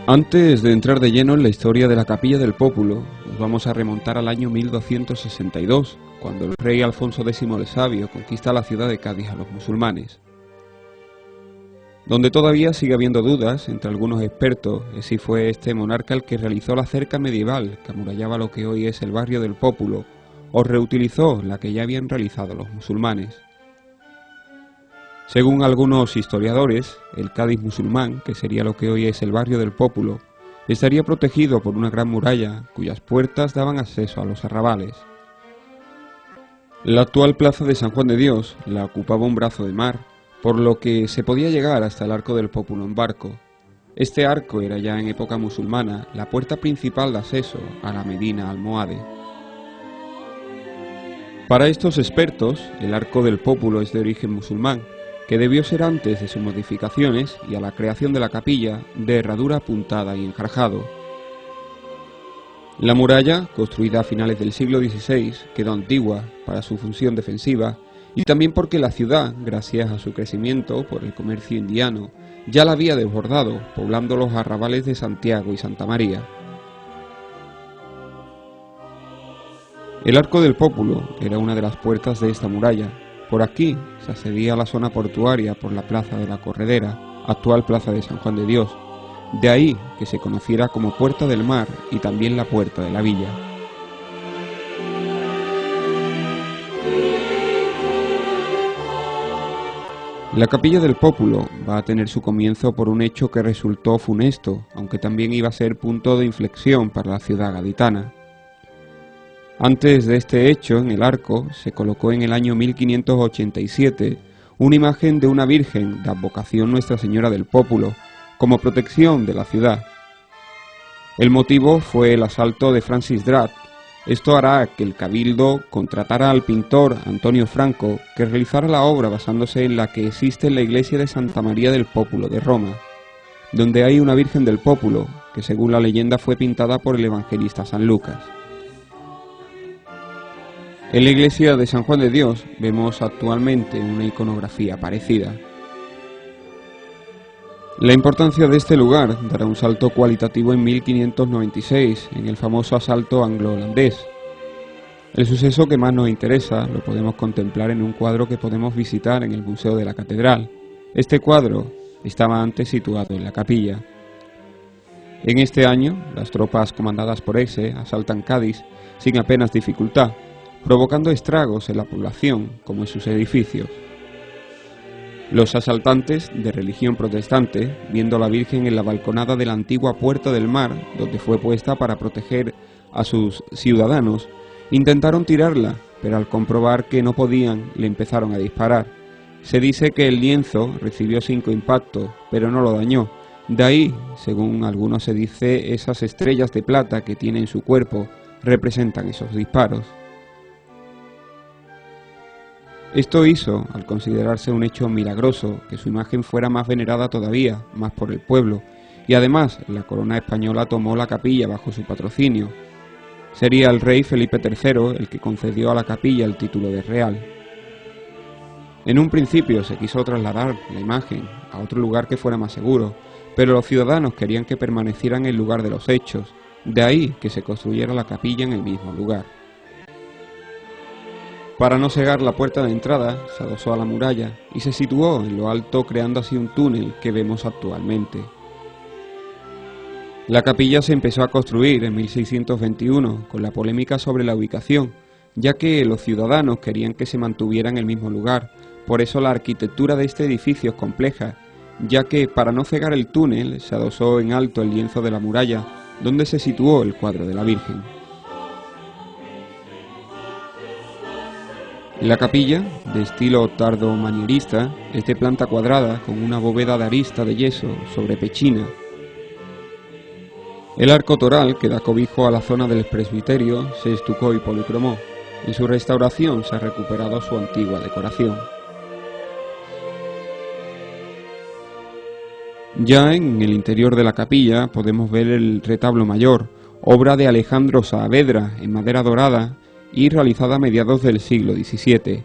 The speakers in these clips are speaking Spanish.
Antes de entrar de lleno en la historia de la Capilla del Pópulo, nos vamos a remontar al año 1262, cuando el rey Alfonso X el Sabio conquista la ciudad de Cádiz a los musulmanes. Donde todavía sigue habiendo dudas entre algunos expertos de si fue este monarca el que realizó la cerca medieval que amurallaba lo que hoy es el barrio del Pópulo, o reutilizó la que ya habían realizado los musulmanes. Según algunos historiadores, el Cádiz musulmán, que sería lo que hoy es el barrio del Pópulo, estaría protegido por una gran muralla cuyas puertas daban acceso a los arrabales. La actual plaza de San Juan de Dios la ocupaba un brazo de mar, por lo que se podía llegar hasta el Arco del Pópulo en barco. Este arco era ya en época musulmana la puerta principal de acceso a la Medina almohade. Para estos expertos, el Arco del Pópulo es de origen musulmán, que debió ser antes de sus modificaciones y a la creación de la capilla de herradura apuntada y enjarjado. La muralla, construida a finales del siglo XVI, quedó antigua para su función defensiva y también porque la ciudad, gracias a su crecimiento por el comercio indiano, ya la había desbordado, poblando los arrabales de Santiago y Santa María. El Arco del Pópulo era una de las puertas de esta muralla. Por aquí se accedía a la zona portuaria por la Plaza de la Corredera, actual Plaza de San Juan de Dios, de ahí que se conociera como Puerta del Mar y también la Puerta de la Villa. La Capilla del Pópulo va a tener su comienzo por un hecho que resultó funesto, aunque también iba a ser punto de inflexión para la ciudad gaditana. Antes de este hecho, en el arco, se colocó en el año 1587 una imagen de una virgen de advocación Nuestra Señora del Pópulo, como protección de la ciudad. El motivo fue el asalto de Francis Drake. Esto hará que el cabildo contratara al pintor Antonio Franco que realizara la obra basándose en la que existe en la iglesia de Santa María del Pópulo de Roma, donde hay una Virgen del Pópulo, que según la leyenda fue pintada por el evangelista San Lucas. En la iglesia de San Juan de Dios vemos actualmente una iconografía parecida. La importancia de este lugar dará un salto cualitativo en 1596, en el famoso asalto anglo-holandés. El suceso que más nos interesa lo podemos contemplar en un cuadro que podemos visitar en el Museo de la Catedral. Este cuadro estaba antes situado en la capilla. En este año, las tropas comandadas por Ese asaltan Cádiz sin apenas dificultad, provocando estragos en la población como en sus edificios. Los asaltantes, de religión protestante, viendo a la Virgen en la balconada de la antigua Puerta del Mar, donde fue puesta para proteger a sus ciudadanos, intentaron tirarla, pero al comprobar que no podían, le empezaron a disparar. Se dice que el lienzo recibió 5 impactos, pero no lo dañó. De ahí, según algunos se dice, esas estrellas de plata que tiene en su cuerpo representan esos disparos. Esto hizo, al considerarse un hecho milagroso, que su imagen fuera más venerada todavía, más por el pueblo, y además la corona española tomó la capilla bajo su patrocinio. Sería el rey Felipe III el que concedió a la capilla el título de real. En un principio se quiso trasladar la imagen a otro lugar que fuera más seguro, pero los ciudadanos querían que permaneciera en el lugar de los hechos, de ahí que se construyera la capilla en el mismo lugar. Para no cegar la puerta de entrada, se adosó a la muralla y se situó en lo alto, creando así un túnel que vemos actualmente. La capilla se empezó a construir en 1621 con la polémica sobre la ubicación, ya que los ciudadanos querían que se mantuviera en el mismo lugar. Por eso la arquitectura de este edificio es compleja, ya que para no cegar el túnel se adosó en alto el lienzo de la muralla, donde se situó el cuadro de la Virgen. La capilla, de estilo tardo-manierista, es de planta cuadrada con una bóveda de arista de yeso sobre pechina. El arco toral, que da cobijo a la zona del presbiterio, se estucó y policromó. En su restauración se ha recuperado su antigua decoración. Ya en el interior de la capilla podemos ver el retablo mayor, obra de Alejandro Saavedra en madera dorada y realizada a mediados del siglo XVII.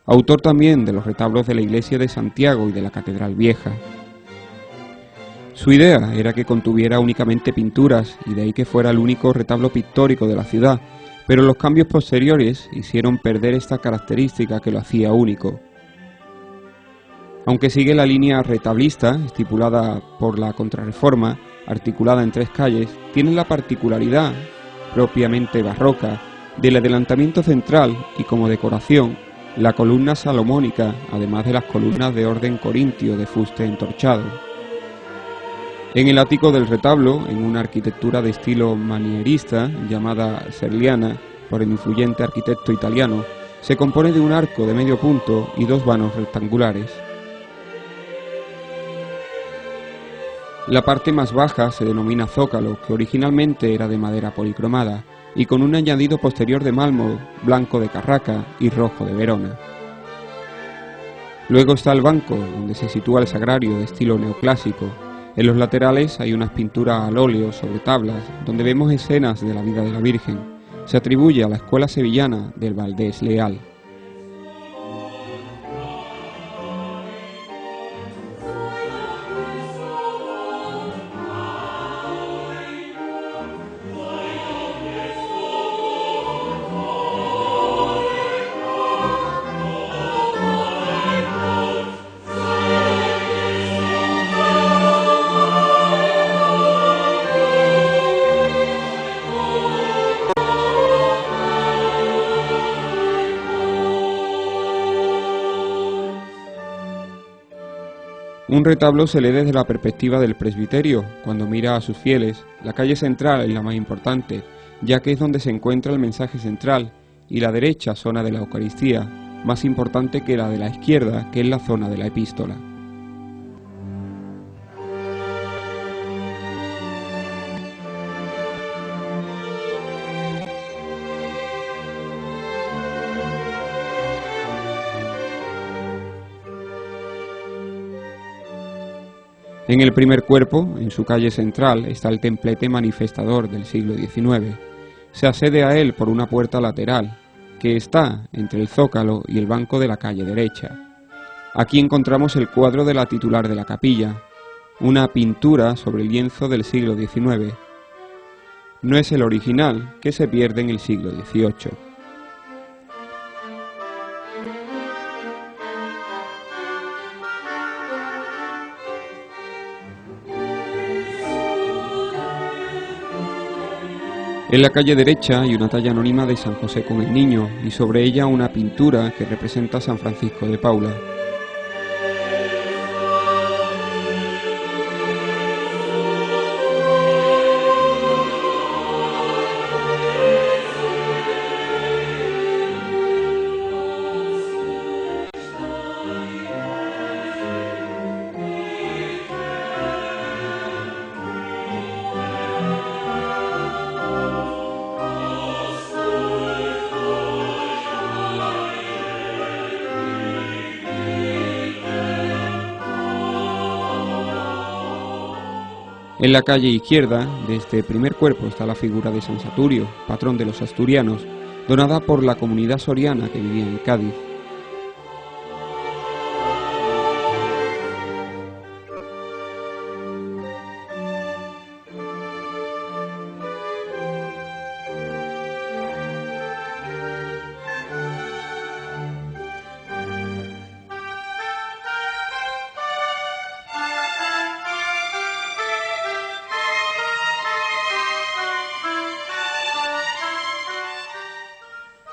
Autor también de los retablos de la iglesia de Santiago y de la Catedral Vieja. Su idea era que contuviera únicamente pinturas y de ahí que fuera el único retablo pictórico de la ciudad, pero los cambios posteriores hicieron perder esta característica que lo hacía único. Aunque sigue la línea retablista estipulada por la Contrarreforma, articulada en 3 calles, tiene la particularidad, propiamente barroca, del adelantamiento central y como decoración, la columna salomónica, además de las columnas de orden corintio de fuste entorchado. En el ático del retablo, en una arquitectura de estilo manierista llamada serliana por el influyente arquitecto italiano, se compone de un arco de medio punto y 2 vanos rectangulares. La parte más baja se denomina zócalo, que originalmente era de madera policromada y con un añadido posterior de mármol, blanco de Carraca y rojo de Verona. Luego está el banco, donde se sitúa el sagrario de estilo neoclásico. En los laterales hay unas pinturas al óleo sobre tablas, donde vemos escenas de la vida de la Virgen. Se atribuye a la escuela sevillana del Valdés Leal. Un retablo se lee desde la perspectiva del presbiterio, cuando mira a sus fieles. La calle central es la más importante, ya que es donde se encuentra el mensaje central, y la derecha, zona de la Eucaristía, más importante que la de la izquierda, que es la zona de la epístola. En el primer cuerpo, en su calle central, está el templete manifestador del siglo XIX. Se accede a él por una puerta lateral, que está entre el zócalo y el banco de la calle derecha. Aquí encontramos el cuadro de la titular de la capilla, una pintura sobre el lienzo del siglo XIX. No es el original, que se pierde en el siglo XVIII. En la calle derecha hay una talla anónima de San José con el Niño y sobre ella una pintura que representa a San Francisco de Paula. En la calle izquierda, de este primer cuerpo, está la figura de San Saturio, patrón de los asturianos, donada por la comunidad soriana que vivía en Cádiz.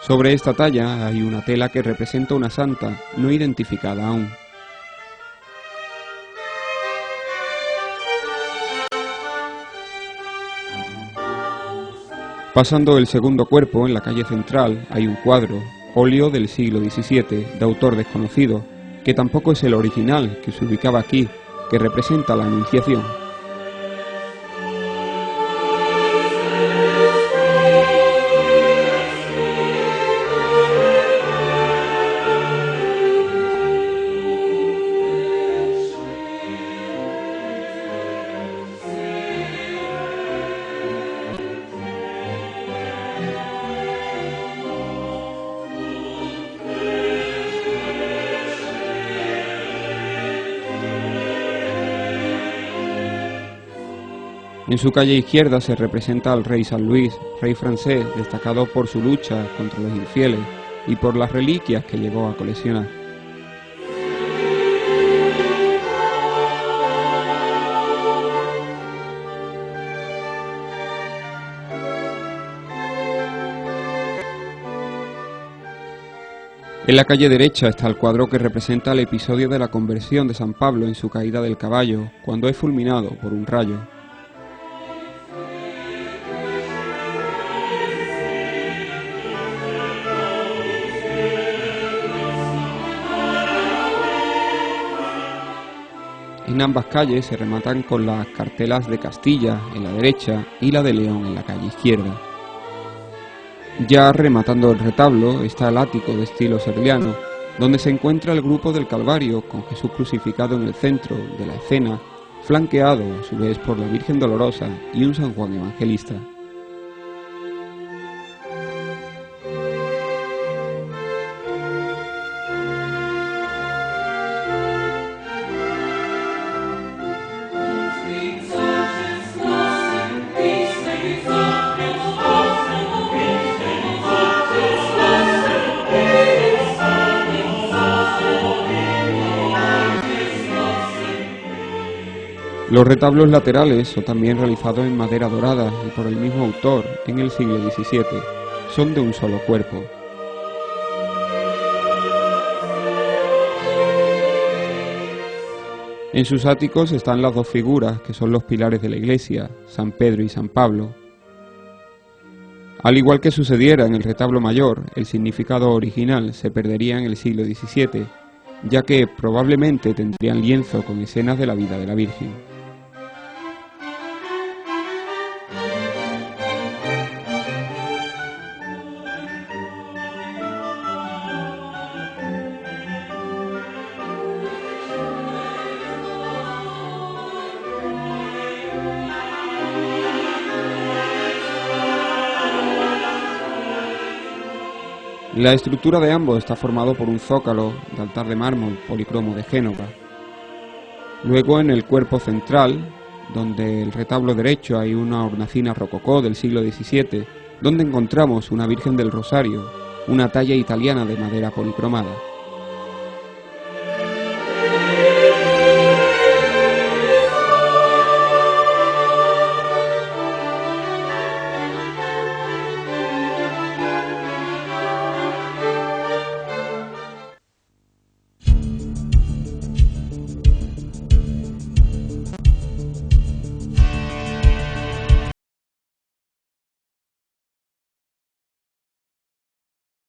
Sobre esta talla hay una tela que representa una santa, no identificada aún. Pasando el segundo cuerpo, en la calle central, hay un cuadro, óleo del siglo XVII, de autor desconocido, que tampoco es el original, que se ubicaba aquí, que representa la Anunciación. En su calle izquierda se representa al rey San Luis, rey francés destacado por su lucha contra los infieles y por las reliquias que llegó a coleccionar. En la calle derecha está el cuadro que representa el episodio de la conversión de San Pablo en su caída del caballo, cuando es fulminado por un rayo. En ambas calles se rematan con las cartelas de Castilla en la derecha y la de León en la calle izquierda. Ya rematando el retablo está el ático de estilo serliano, donde se encuentra el grupo del Calvario con Jesús crucificado en el centro de la escena, flanqueado a su vez por la Virgen Dolorosa y un San Juan Evangelista. Los retablos laterales son también realizados en madera dorada y por el mismo autor en el siglo XVII. Son de un solo cuerpo. En sus áticos están las dos figuras que son los pilares de la iglesia, San Pedro y San Pablo. Al igual que sucediera en el retablo mayor, el significado original se perdería en el siglo XVII, ya que probablemente tendrían lienzo con escenas de la vida de la Virgen. La estructura de ambos está formado por un zócalo de altar de mármol policromo de Génova. Luego en el cuerpo central, donde el retablo derecho hay una hornacina rococó del siglo XVII, donde encontramos una Virgen del Rosario, una talla italiana de madera policromada.